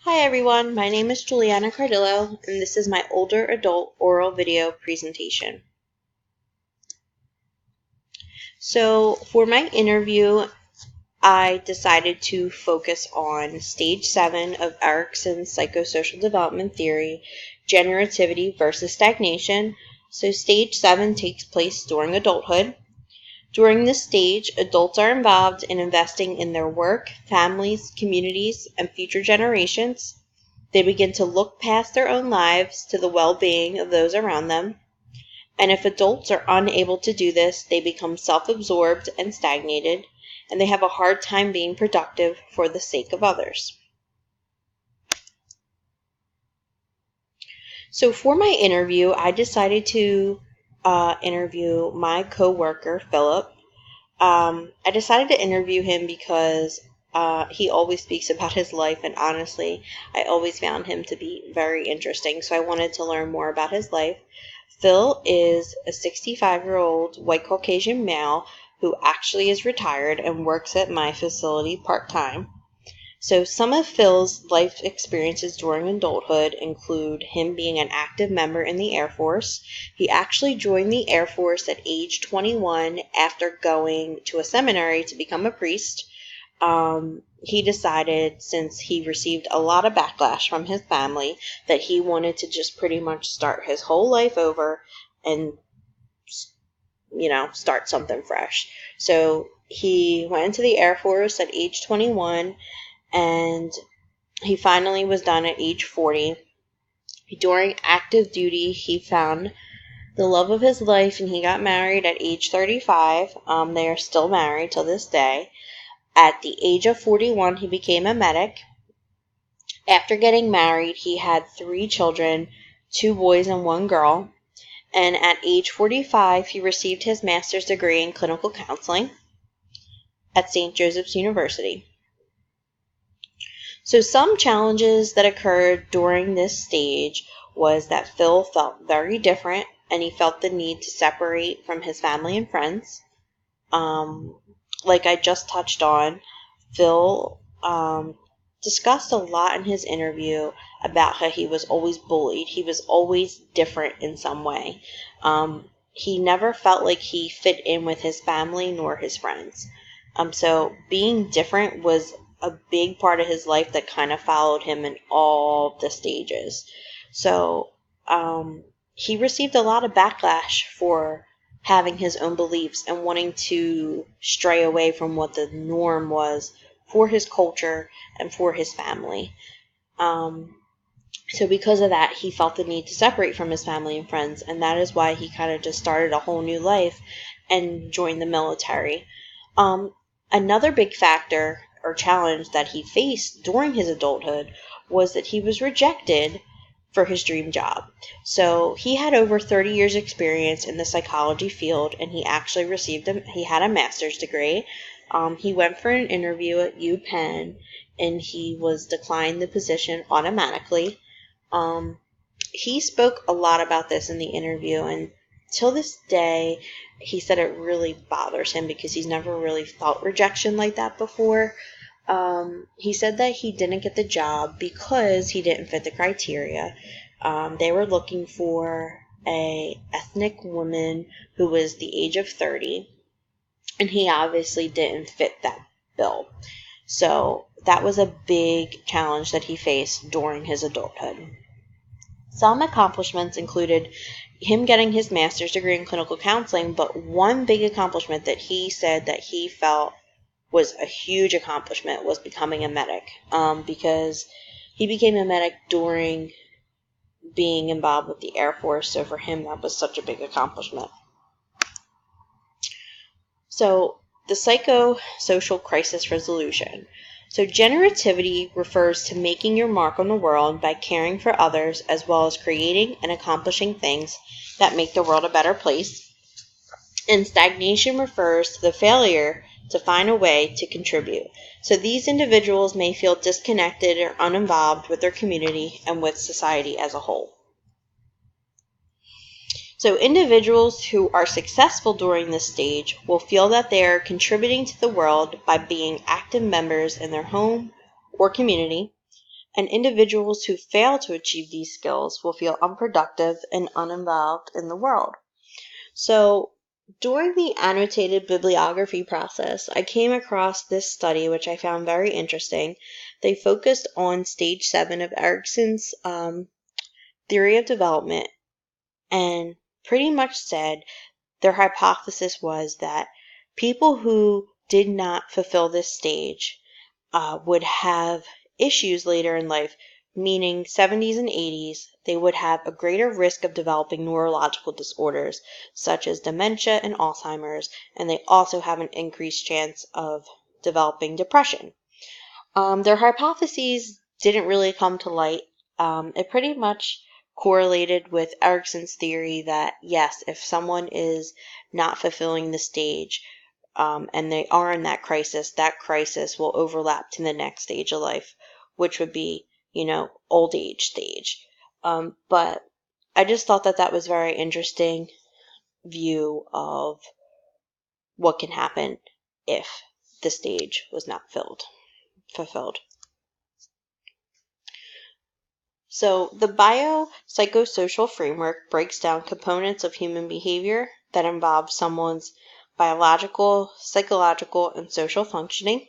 Hi everyone, my name is Juliana Cardillo, and this is my older adult oral video presentation. So for my interview, I decided to focus on stage 7 of Erikson's psychosocial development theory, generativity versus stagnation. So stage 7 takes place during adulthood. During this stage, adults are involved in investing in their work, families, communities, and future generations. They begin to look past their own lives to the well-being of those around them. And if adults are unable to do this, they become self-absorbed and stagnated, and they have a hard time being productive for the sake of others. So for my interview, I decided to interview my coworker, Philip. I decided to interview him because he always speaks about his life, and honestly, I always found him to be very interesting, so I wanted to learn more about his life. Phil is a 65-year-old white Caucasian male who actually is retired and works at my facility part-time. So some of Phil's life experiences during adulthood include him being an active member in the Air Force. He actually joined the Air Force at age 21 after going to a seminary to become a priest. He decided, since he received a lot of backlash from his family, that he wanted to just pretty much start his whole life over and, start something fresh. So he went into the Air Force at age 21, and he finally was done at age 40. During active duty, he found the love of his life, and he got married at age 35. They are still married till this day. At the age of 41, he became a medic. After getting married, he had 3 children, 2 boys and 1 girl. And at age 45, he received his master's degree in clinical counseling at St. Joseph's University. So some challenges that occurred during this stage was that Phil felt very different, and he felt the need to separate from his family and friends. Like I just touched on, Phil discussed a lot in his interview about how he was always bullied. He was always different in some way. He never felt like he fit in with his family nor his friends. So being different was a big part of his life that kind of followed him in all the stages. So he received a lot of backlash for having his own beliefs and wanting to stray away from what the norm was for his culture and for his family. So because of that, he felt the need to separate from his family and friends, and that is why he kind of just started a whole new life and joined the military. Another big factor or challenge that he faced during his adulthood was that he was rejected for his dream job. So he had over 30 years experience in the psychology field, and he actually he had a master's degree. He went for an interview at UPenn, and he was declined the position automatically. He spoke a lot about this in the interview, and till this day, he said it really bothers him because he's never really felt rejection like that before. He said that he didn't get the job because he didn't fit the criteria. They were looking for a ethnic woman who was the age of 30, and he obviously didn't fit that bill. So that was a big challenge that he faced during his adulthood. Some accomplishments included him getting his master's degree in clinical counseling, but one big accomplishment that he said that he felt was a huge accomplishment was becoming a medic, because he became a medic during being involved with the Air Force, so for him that was such a big accomplishment. So the psychosocial crisis resolution. So generativity refers to making your mark on the world by caring for others, as well as creating and accomplishing things that make the world a better place. And stagnation refers to the failure to find a way to contribute. So these individuals may feel disconnected or uninvolved with their community and with society as a whole. So individuals who are successful during this stage will feel that they are contributing to the world by being active members in their home or community. and individuals who fail to achieve these skills will feel unproductive and uninvolved in the world. So, during the annotated bibliography process, I came across this study which I found very interesting. They focused on stage 7 of Erikson's theory of development and pretty much said their hypothesis was that people who did not fulfill this stage would have issues later in life, meaning 70s and 80s, they would have a greater risk of developing neurological disorders such as dementia and Alzheimer's, and they also have an increased chance of developing depression. Their hypotheses didn't really come to light. It pretty much correlated with Erikson's theory that yes, if someone is not fulfilling the stage, and they are in that crisis will overlap to the next stage of life, which would be, old age stage. But I just thought that that was very interesting view of what can happen if the stage was not fulfilled. So the biopsychosocial framework breaks down components of human behavior that involve someone's biological, psychological, and social functioning.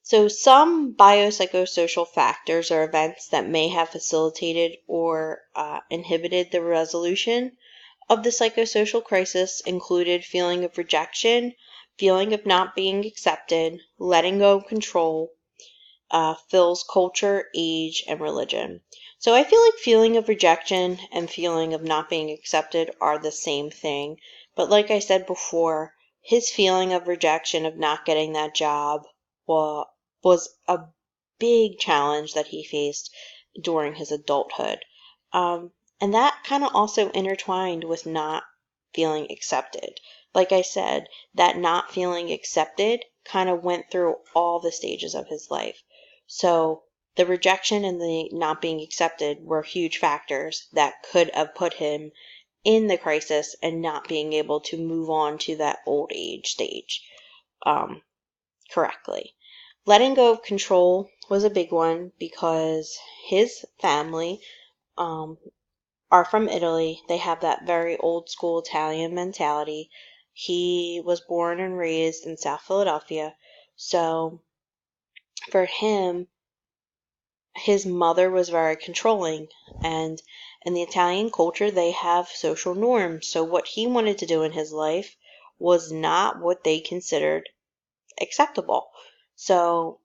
So some biopsychosocial factors or events that may have facilitated or inhibited the resolution of the psychosocial crisis included feeling of rejection, feeling of not being accepted, letting go of control, Phil's culture, age, and religion. So I feel like feeling of rejection and feeling of not being accepted are the same thing. But like I said before, his feeling of rejection of not getting that job was a big challenge that he faced during his adulthood. And that kind of also intertwined with not feeling accepted. Like I said, that not feeling accepted kind of went through all the stages of his life. So the rejection and the not being accepted were huge factors that could have put him in the crisis and not being able to move on to that old age stage correctly. Letting go of control was a big one because his family are from Italy. They have that very old school Italian mentality. He was born and raised in South Philadelphia. So for him, his mother was very controlling, and in the Italian culture they have social norms, so what he wanted to do in his life was not what they considered acceptable. So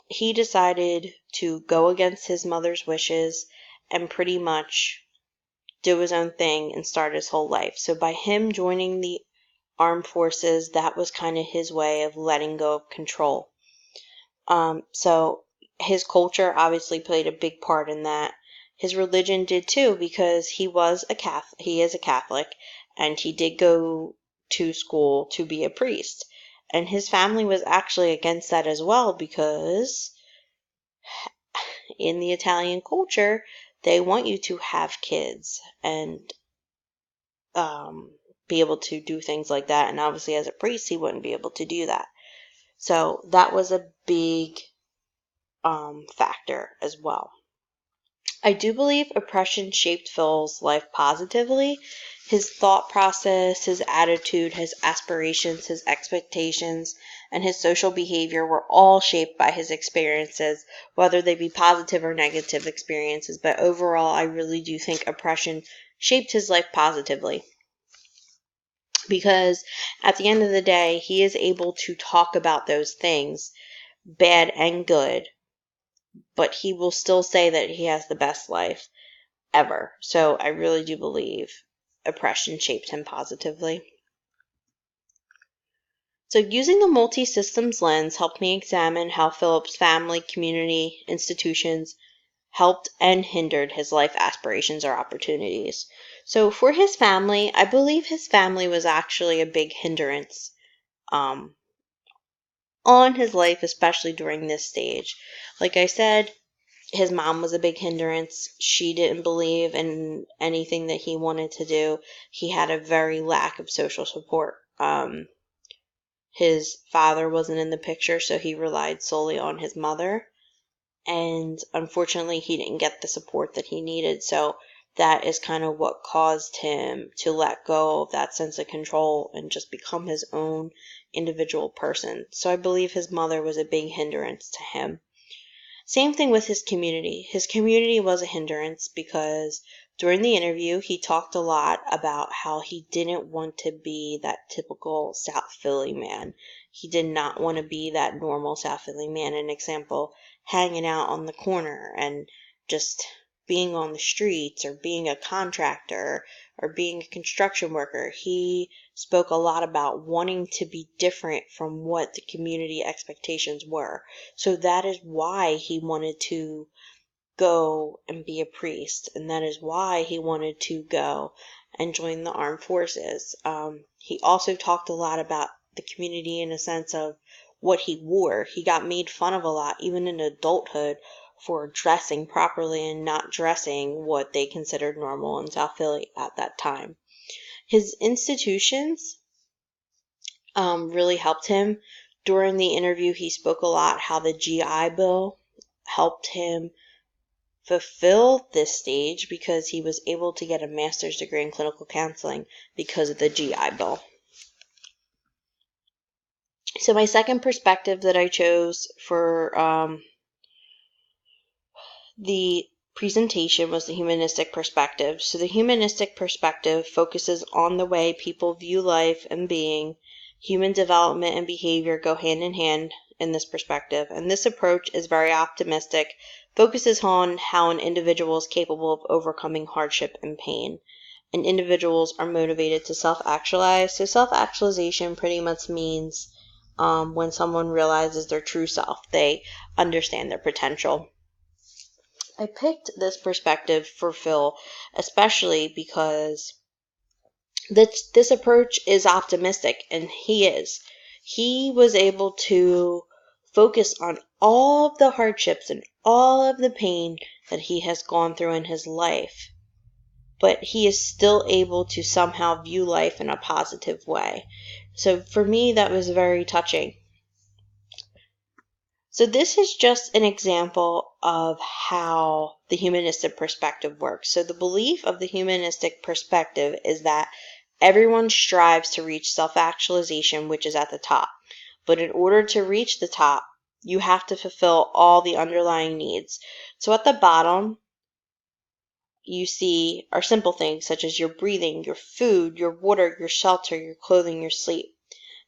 he decided to go against his mother's wishes and pretty much do his own thing and start his whole life. So by him joining the armed forces, that was kind of his way of letting go of control. So his culture obviously played a big part in that. His religion did too, because he is a Catholic, and he did go to school to be a priest. And his family was actually against that as well, because in the Italian culture, they want you to have kids and be able to do things like that. And obviously, as a priest, he wouldn't be able to do that. So that was a big factor as well. I do believe oppression shaped Phil's life positively. His thought process, his attitude, his aspirations, his expectations, and his social behavior were all shaped by his experiences, whether they be positive or negative experiences. But overall, I really do think oppression shaped his life positively. Because at the end of the day, he is able to talk about those things, bad and good, but he will still say that he has the best life ever. So I really do believe oppression shaped him positively. So using the multi-systems lens helped me examine how Philip's family, community, institutions helped and hindered his life aspirations or opportunities. So for his family, I believe his family was actually a big hindrance on his life, especially during this stage. Like I said, his mom was a big hindrance. She didn't believe in anything that he wanted to do. He had a very lack of social support. His father wasn't in the picture, so he relied solely on his mother. and unfortunately he didn't get the support that he needed. So that is kind of what caused him to let go of that sense of control and just become his own individual person. So I believe his mother was a big hindrance to him. Same thing with his community. His community was a hindrance because during the interview, he talked a lot about how he didn't want to be that typical South Philly man. He did not want to be that normal South Philly man. An example, hanging out on the corner and just being on the streets, or being a contractor, or being a construction worker. He spoke a lot about wanting to be different from what the community expectations were. So that is why he wanted to go and be a priest, and that is why he wanted to go and join the armed forces. He also talked a lot about the community in a sense of what he wore. He got made fun of a lot, even in adulthood, for dressing properly and not dressing what they considered normal in South Philly at that time. His institutions really helped him. During the interview, he spoke a lot how the GI Bill helped him fulfill this stage because he was able to get a master's degree in clinical counseling because of the GI Bill. So my second perspective that I chose for the presentation was the humanistic perspective. So the humanistic perspective focuses on the way people view life and being. Human development and behavior go hand in hand in this perspective, and this approach is very optimistic, focuses on how an individual is capable of overcoming hardship and pain, and individuals are motivated to self-actualize. So self-actualization pretty much means when someone realizes their true self, they understand their potential. I picked this perspective for Phil especially because this approach is optimistic, and he is. He was able to focus on all of the hardships and all of the pain that he has gone through in his life, but he is still able to somehow view life in a positive way. So for me, that was very touching. So this is just an example of how the humanistic perspective works. So the belief of the humanistic perspective is that everyone strives to reach self-actualization, which is at the top. But in order to reach the top, you have to fulfill all the underlying needs. So at the bottom, you see are simple things such as your breathing, your food, your water, your shelter, your clothing, your sleep.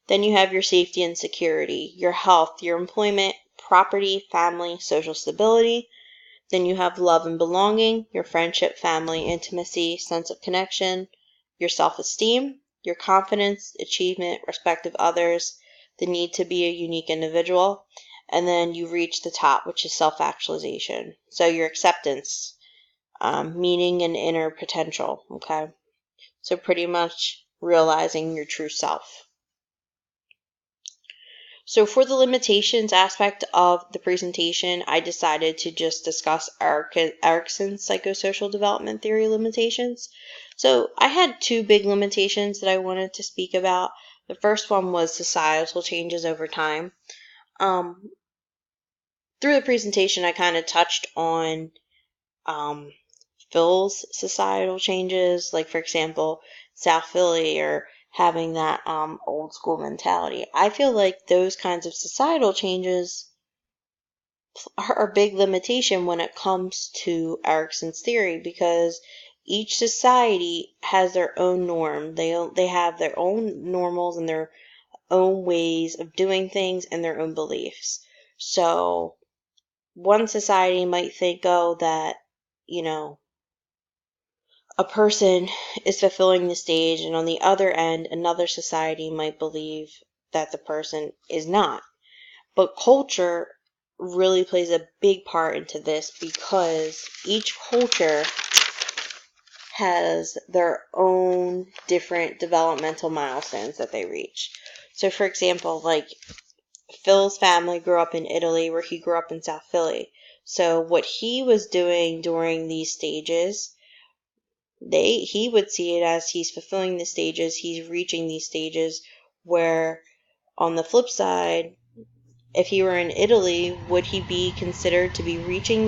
Then you have your safety and security, your health, your employment, property, family, social stability. Then you have love and belonging, your friendship, family, intimacy, sense of connection, your self-esteem, your confidence, achievement, respect of others, the need to be a unique individual. And then you reach the top, which is self-actualization. So your acceptance, meaning and inner potential, okay? So pretty much realizing your true self. So for the limitations aspect of the presentation, I decided to just discuss Erikson's psychosocial development theory limitations. So I had two big limitations that I wanted to speak about. The first one was societal changes over time. Through the presentation, I kind of touched on Phil's societal changes, like for example, South Philly, or having that old school mentality. I feel like those kinds of societal changes are a big limitation when it comes to Erikson's theory, because each society has their own norm. They have their own normals and their own ways of doing things and their own beliefs. So one society might think, oh, that, you know, a person is fulfilling the stage, and on the other end, another society might believe that the person is not. But culture really plays a big part into this, because each culture has their own different developmental milestones that they reach. So, for example, like Phil's family grew up in Italy, where he grew up in South Philly. So, what he was doing during these stages, he would see it as he's fulfilling the stages, he's reaching these stages, where on the flip side, If he were in Italy, would he be considered to be reaching